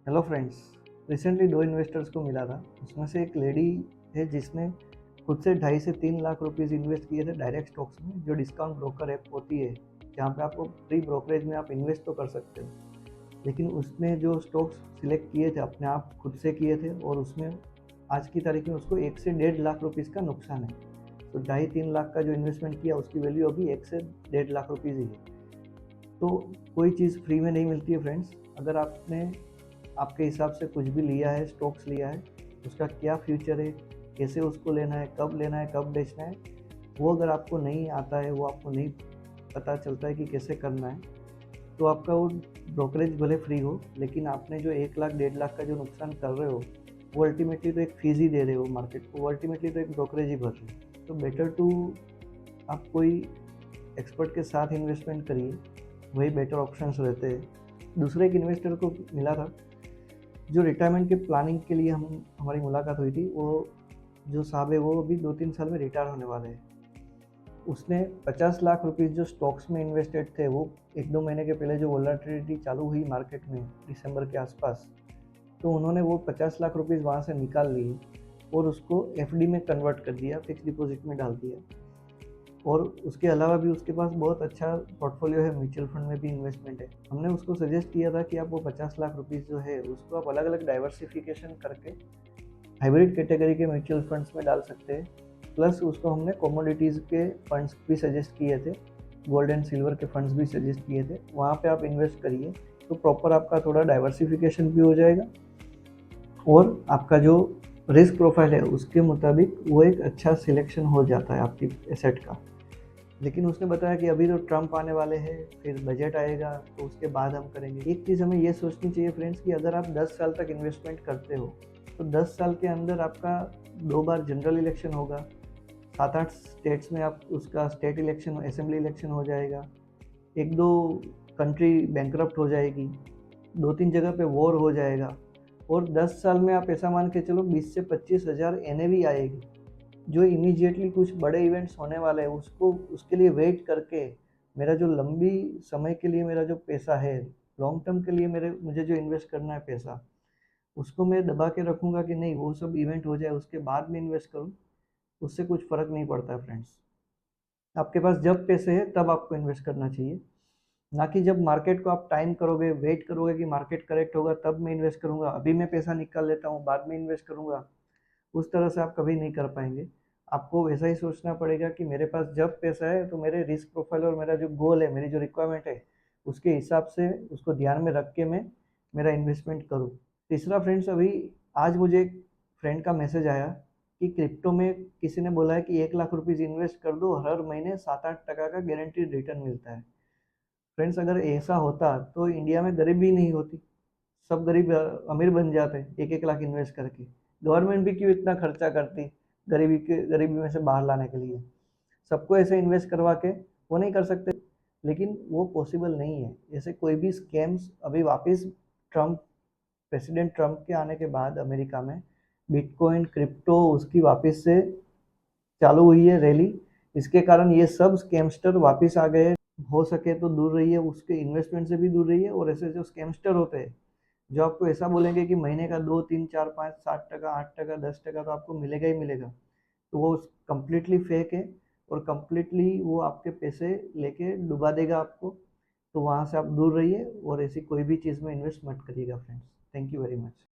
Hello friends. Recently दो investors को मिला था। उसमें से एक लेडी है जिसने खुद से 2.5 से 3 लाख रुपीज़ इन्वेस्ट किए थे डायरेक्ट स्टॉक्स में, जो डिस्काउंट ब्रोकर ऐप होती है जहाँ पे आपको फ्री ब्रोकरेज में आप इन्वेस्ट तो कर सकते हो। लेकिन उसने जो स्टॉक्स सिलेक्ट किए थे अपने आप खुद से किए थे, और उसमें आज की तारीख में उसको 1 से 1.5 लाख रुपीज़ का नुकसान है। तो 2.5-3 लाख का जो इन्वेस्टमेंट किया उसकी वैल्यू अभी 1 से 1.5 लाख रुपीज़ ही है। तो कोई चीज़ फ्री में नहीं मिलती है फ्रेंड्स। अगर आपने आपके हिसाब से कुछ भी लिया है, स्टॉक्स लिया है, उसका क्या फ्यूचर है, कैसे उसको लेना है, कब बेचना है, वो अगर आपको नहीं आता है, वो आपको नहीं पता चलता है कि कैसे करना है, तो आपका वो ब्रोकरेज भले फ्री हो, लेकिन आपने जो 1 लाख 1.5 लाख का जो नुकसान कर रहे हो, वो अल्टीमेटली तो एक फ़ीस ही दे रहे हो मार्केट को, वो अल्टीमेटली तो एक ब्रोकरेज ही भर रहे हो। तो बेटर टू आप कोई एक्सपर्ट के साथ इन्वेस्टमेंट करिए, वही बेटर ऑप्शंस रहते हैं। दूसरे एक इन्वेस्टर को मिला था जो रिटायरमेंट के प्लानिंग के लिए हमारी मुलाकात हुई थी। वो जो साहब है वो अभी 2-3 साल में रिटायर होने वाले हैं। उसने 50 लाख रुपीज़ जो स्टॉक्स में इन्वेस्टेड थे, वो 1-2 महीने के पहले जो वोलेटिलिटी चालू हुई मार्केट में दिसंबर के आसपास, तो उन्होंने वो 50 लाख रुपीज़ वहाँ से निकाल लिए और उसको एफडी में कन्वर्ट कर दिया, फिक्स डिपॉजिट में डाल दिया। और उसके अलावा भी उसके पास बहुत अच्छा पोर्टफोलियो है, म्यूचुअल फंड में भी इन्वेस्टमेंट है। हमने उसको सजेस्ट किया था कि आप वो 50 लाख रुपीज़ जो है उसको आप अलग अलग डाइवर्सिफिकेशन करके हाइब्रिड कैटेगरी के म्यूचुअल फंड्स में डाल सकते हैं। प्लस उसको हमने कमोडिटीज़ के फंड्स भी सजेस्ट किए थे, गोल्ड एंड सिल्वर के फंड्स भी सजेस्ट किए थे। वहाँ पे आप इन्वेस्ट करिए तो प्रॉपर आपका थोड़ा डाइवर्सिफिकेशन भी हो जाएगा, और आपका जो रिस्क प्रोफाइल है उसके मुताबिक वो एक अच्छा सिलेक्शन हो जाता है आपकी एसेट का। लेकिन उसने बताया कि अभी तो ट्रम्प आने वाले हैं, फिर बजट आएगा तो उसके बाद हम करेंगे। एक चीज़ हमें ये सोचनी चाहिए फ्रेंड्स कि अगर आप 10 साल तक इन्वेस्टमेंट करते हो, तो 10 साल के अंदर आपका 2 बार जनरल इलेक्शन होगा, 7-8 स्टेट्स में आप उसका स्टेट इलेक्शन, असेंबली इलेक्शन हो जाएगा, 1-2 कंट्री बैंकरप्ट हो जाएगी, 2-3 जगह पे वॉर हो जाएगा, और 10 साल में आप ऐसा मान के चलो 20 से 25 हज़ार एनएवी आएगी। जो इमीडिएटली कुछ बड़े इवेंट्स होने वाले हैं उसको उसके लिए वेट करके, मेरा जो लंबी समय के लिए मेरा जो पैसा है, लॉन्ग टर्म के लिए मुझे जो इन्वेस्ट करना है पैसा, उसको मैं दबा के रखूँगा कि नहीं वो सब इवेंट हो जाए उसके बाद में इन्वेस्ट करूँ, उससे कुछ फ़र्क नहीं पड़ता है फ्रेंड्स। आपके पास जब पैसे है तब आपको इन्वेस्ट करना चाहिए, ना कि जब मार्केट को आप टाइम करोगे, वेट करोगे कि मार्केट करेक्ट होगा तब मैं इन्वेस्ट करूँगा, अभी मैं पैसा निकाल लेता हूँ बाद में इन्वेस्ट करूँगा। उस तरह से आप कभी नहीं कर पाएंगे। आपको वैसा ही सोचना पड़ेगा कि मेरे पास जब पैसा है तो मेरे रिस्क प्रोफाइल और मेरा जो गोल है, मेरी जो रिक्वायरमेंट है, उसके हिसाब से उसको ध्यान में रख के मैं मेरा इन्वेस्टमेंट करूँ। तीसरा फ्रेंड्स, अभी आज मुझे एक फ्रेंड का मैसेज आया कि क्रिप्टो में किसी ने बोला है कि 1 लाख रुपीज़ इन्वेस्ट कर दो, हर महीने 7-8% का गारंटीड रिटर्न मिलता है। फ्रेंड्स, अगर ऐसा होता तो इंडिया में गरीबी नहीं होती, सब गरीब अमीर बन जाते 1-1 लाख इन्वेस्ट करके। गवर्नमेंट भी क्यों इतना खर्चा करती गरीबी में से बाहर लाने के लिए। सबको ऐसे इन्वेस्ट करवा के वो नहीं कर सकते, लेकिन वो पॉसिबल नहीं है। ऐसे कोई भी स्कैम्स अभी वापस ट्रम्प प्रेसिडेंट ट्रम्प के आने के बाद अमेरिका में बिटकॉइन, क्रिप्टो उसकी वापस से चालू हुई है रैली। इसके कारण ये सब स्कैमस्टर वापस आ गए। हो सके तो दूर रहिए, उसके इन्वेस्टमेंट से भी दूर रहिए। और ऐसे जो स्कैमस्टर होते हैं जो आपको ऐसा बोलेंगे कि महीने का 2, 3, 4, 5, 7%, 8%, 10% तो आपको मिलेगा ही मिलेगा, तो वो कम्प्लीटली फेक है, और कम्प्लीटली वो आपके पैसे लेके डुबा देगा आपको। तो वहाँ से आप दूर रहिए और ऐसी कोई भी चीज़ में इन्वेस्ट मत करिएगा friends. Thank you very much.